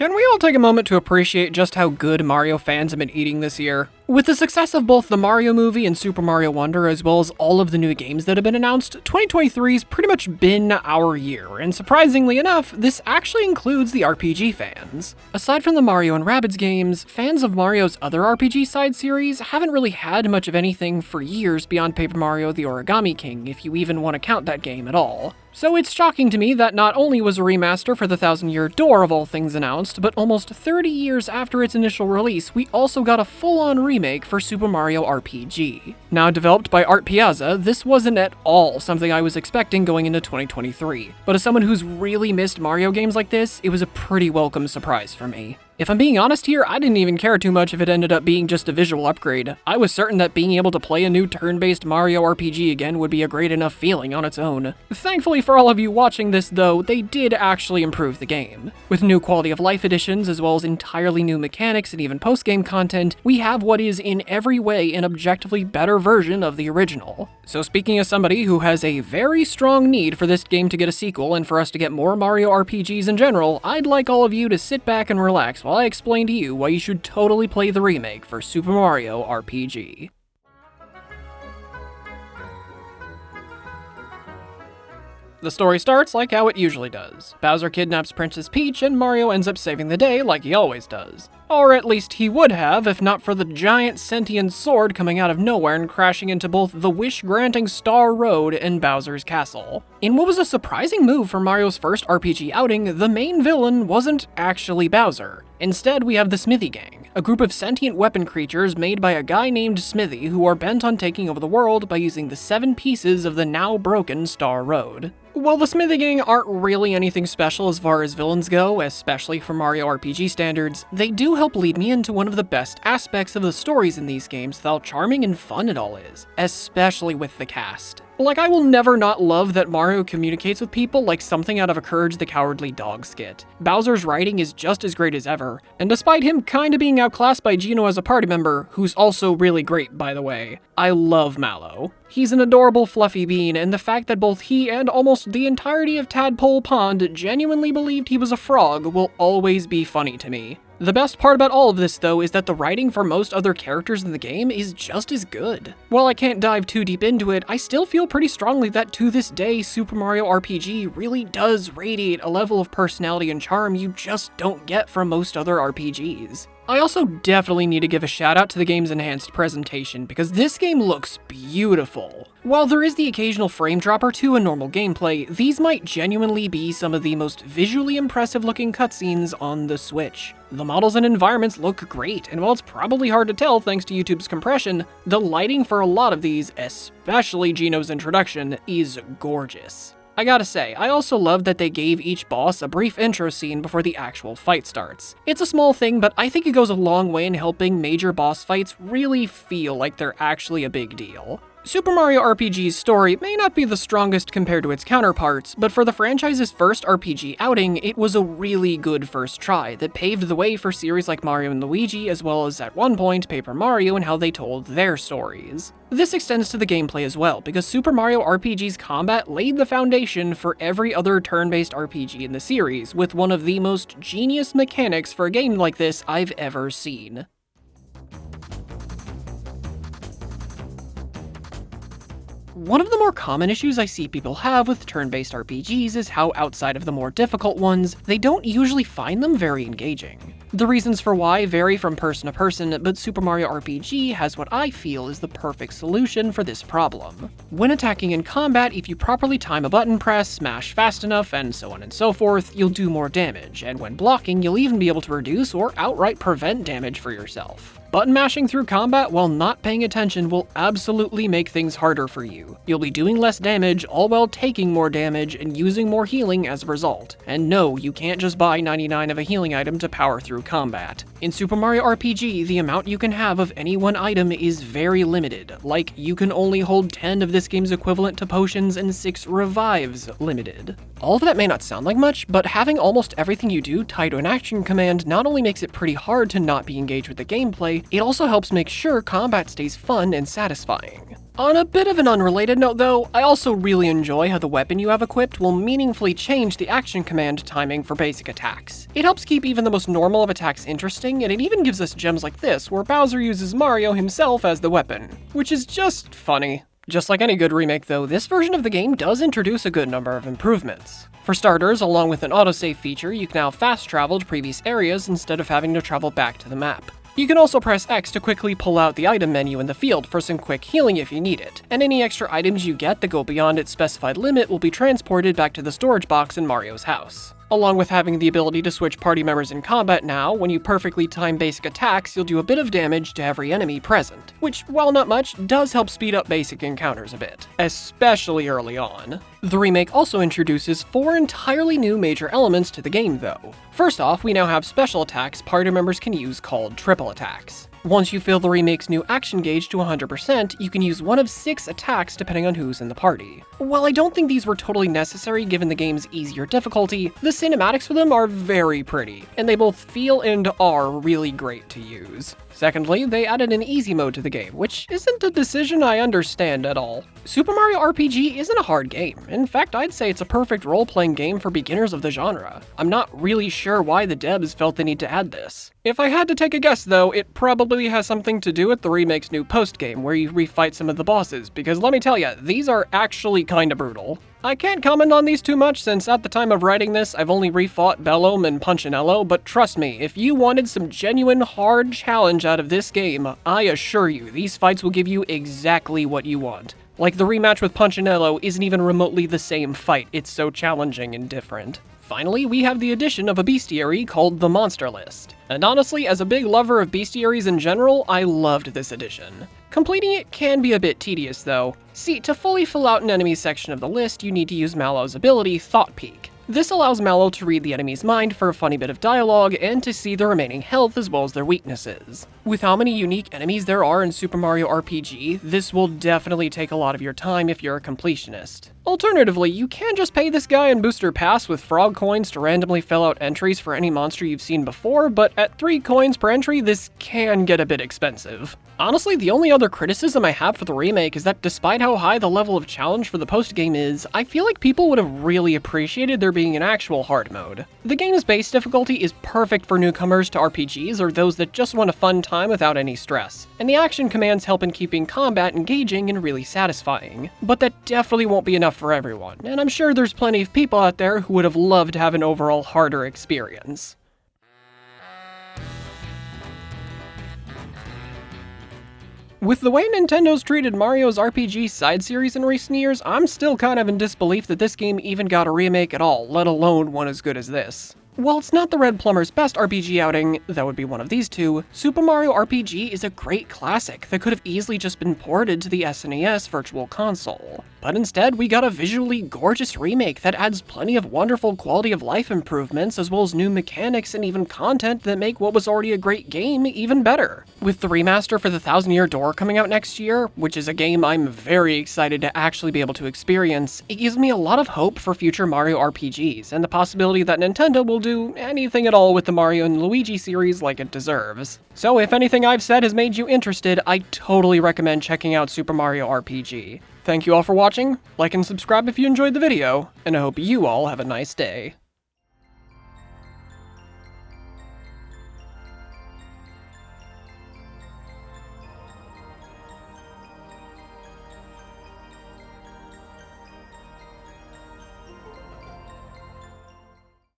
Can we all take a moment to appreciate just how good Mario fans have been eating this year? With the success of both the Mario movie and Super Mario Wonder, as well as all of the new games that have been announced, 2023's pretty much been our year, and surprisingly enough, this actually includes the RPG fans. Aside from the Mario and Rabbids games, fans of Mario's other RPG side series haven't really had much of anything for years beyond Paper Mario the Origami King, if you even want to count that game at all. So it's shocking to me that not only was a remaster for the Thousand-Year Door of all things announced, but almost 30 years after its initial release, we also got a full-on remake for Super Mario RPG. Now developed by Art Piazza, this wasn't at all something I was expecting going into 2023, but as someone who's really missed Mario games like this, it was a pretty welcome surprise for me. If I'm being honest here, I didn't even care too much if it ended up being just a visual upgrade. I was certain that being able to play a new turn-based Mario RPG again would be a great enough feeling on its own. Thankfully for all of you watching this though, they did actually improve the game. With new quality of life additions, as well as entirely new mechanics and even post-game content, we have what is in every way an objectively better version of the original. So speaking as somebody who has a very strong need for this game to get a sequel and for us to get more Mario RPGs in general, I'd like all of you to sit back and relax while I explain to you why you should totally play the remake for Super Mario RPG. The story starts like how it usually does. Bowser kidnaps Princess Peach and Mario ends up saving the day like he always does. Or at least he would have if not for the giant sentient sword coming out of nowhere and crashing into both the wish-granting Star Road and Bowser's castle. In what was a surprising move for Mario's first RPG outing, the main villain wasn't actually Bowser. Instead, we have the Smithy Gang, a group of sentient weapon creatures made by a guy named Smithy who are bent on taking over the world by using the 7 pieces of the now broken Star Road. While the Smithy Gang aren't really anything special as far as villains go, especially for Mario RPG standards, they do help lead me into one of the best aspects of the stories in these games, how charming and fun it all is, especially with the cast. Like, I will never not love that Mario communicates with people like something out of a Courage the Cowardly Dog skit. Bowser's writing is just as great as ever, and despite him kinda being outclassed by Geno as a party member, who's also really great by the way, I love Mallow. He's an adorable fluffy bean, and the fact that both he and almost the entirety of Tadpole Pond genuinely believed he was a frog will always be funny to me. The best part about all of this, though, is that the writing for most other characters in the game is just as good. While I can't dive too deep into it, I still feel pretty strongly that to this day, Super Mario RPG really does radiate a level of personality and charm you just don't get from most other RPGs. I also definitely need to give a shout out to the game's enhanced presentation, because this game looks beautiful. While there is the occasional frame drop or two in normal gameplay, these might genuinely be some of the most visually impressive looking cutscenes on the Switch. The models and environments look great, and while it's probably hard to tell thanks to YouTube's compression, the lighting for a lot of these, especially Geno's introduction, is gorgeous. I gotta say, I also love that they gave each boss a brief intro scene before the actual fight starts. It's a small thing, but I think it goes a long way in helping major boss fights really feel like they're actually a big deal. Super Mario RPG's story may not be the strongest compared to its counterparts, but for the franchise's first RPG outing, it was a really good first try that paved the way for series like Mario and Luigi, as well as at one point Paper Mario and how they told their stories. This extends to the gameplay as well, because Super Mario RPG's combat laid the foundation for every other turn-based RPG in the series, with one of the most genius mechanics for a game like this I've ever seen. One of the more common issues I see people have with turn-based RPGs is how outside of the more difficult ones, they don't usually find them very engaging. The reasons for why vary from person to person, but Super Mario RPG has what I feel is the perfect solution for this problem. When attacking in combat, if you properly time a button press, smash fast enough, and so on and so forth, you'll do more damage, and when blocking, you'll even be able to reduce or outright prevent damage for yourself. Button mashing through combat while not paying attention will absolutely make things harder for you. You'll be doing less damage, all while taking more damage and using more healing as a result. And no, you can't just buy 99 of a healing item to power through combat. In Super Mario RPG, the amount you can have of any one item is very limited, like you can only hold 10 of this game's equivalent to potions and 6 revives limited. All of that may not sound like much, but having almost everything you do tied to an action command not only makes it pretty hard to not be engaged with the gameplay, it also helps make sure combat stays fun and satisfying. On a bit of an unrelated note though, I also really enjoy how the weapon you have equipped will meaningfully change the action command timing for basic attacks. It helps keep even the most normal of attacks interesting, and it even gives us gems like this where Bowser uses Mario himself as the weapon, which is just funny. Just like any good remake though, this version of the game does introduce a good number of improvements. For starters, along with an autosave feature, you can now fast travel to previous areas instead of having to travel back to the map. You can also press X to quickly pull out the item menu in the field for some quick healing if you need it, and any extra items you get that go beyond its specified limit will be transported back to the storage box in Mario's house. Along with having the ability to switch party members in combat now, when you perfectly time basic attacks, you'll do a bit of damage to every enemy present, which, while not much, does help speed up basic encounters a bit, especially early on. The remake also introduces 4 entirely new major elements to the game though. First off, we now have special attacks party members can use called triple attacks. Once you fill the remake's new action gauge to 100%, you can use one of 6 attacks depending on who's in the party. While I don't think these were totally necessary given the game's easier difficulty, the cinematics for them are very pretty, and they both feel and are really great to use. Secondly, they added an easy mode to the game, which isn't a decision I understand at all. Super Mario RPG isn't a hard game. In fact, I'd say it's a perfect role-playing game for beginners of the genre. I'm not really sure why the devs felt the need to add this. If I had to take a guess though, it probably has something to do with the remake's new post-game, where you refight some of the bosses, because let me tell ya, these are actually kinda brutal. I can't comment on these too much since at the time of writing this, I've only refought Bellum and Punchinello, but trust me, if you wanted some genuine hard challenge out of this game, I assure you, these fights will give you exactly what you want. Like the rematch with Punchinello isn't even remotely the same fight, it's so challenging and different. Finally, we have the addition of a bestiary called the Monster List. And honestly, as a big lover of bestiaries in general, I loved this addition. Completing it can be a bit tedious though. See, to fully fill out an enemy section of the list, you need to use Mallow's ability, Thought Peek. This allows Mallow to read the enemy's mind for a funny bit of dialogue and to see their remaining health as well as their weaknesses. With how many unique enemies there are in Super Mario RPG, this will definitely take a lot of your time if you're a completionist. Alternatively, you can just pay this guy in Booster Pass with frog coins to randomly fill out entries for any monster you've seen before, but at 3 coins per entry, this can get a bit expensive. Honestly, the only other criticism I have for the remake is that despite how high the level of challenge for the post-game is, I feel like people would have really appreciated there being an actual hard mode. The game's base difficulty is perfect for newcomers to RPGs or those that just want a fun time without any stress, and the action commands help in keeping combat engaging and really satisfying. But that definitely won't be enough for everyone, and I'm sure there's plenty of people out there who would have loved to have an overall harder experience. With the way Nintendo's treated Mario's RPG side series in recent years, I'm still kind of in disbelief that this game even got a remake at all, let alone one as good as this. While it's not the Red Plumber's best RPG outing, that would be one of these two, Super Mario RPG is a great classic that could have easily just been ported to the SNES Virtual Console. But instead, we got a visually gorgeous remake that adds plenty of wonderful quality of life improvements as well as new mechanics and even content that make what was already a great game even better. With the remaster for the Thousand Year Door coming out next year, which is a game I'm very excited to actually be able to experience, it gives me a lot of hope for future Mario RPGs and the possibility that Nintendo will do anything at all with the Mario and Luigi series like it deserves. So if anything I've said has made you interested, I totally recommend checking out Super Mario RPG. Thank you all for watching, like and subscribe if you enjoyed the video, and I hope you all have a nice day.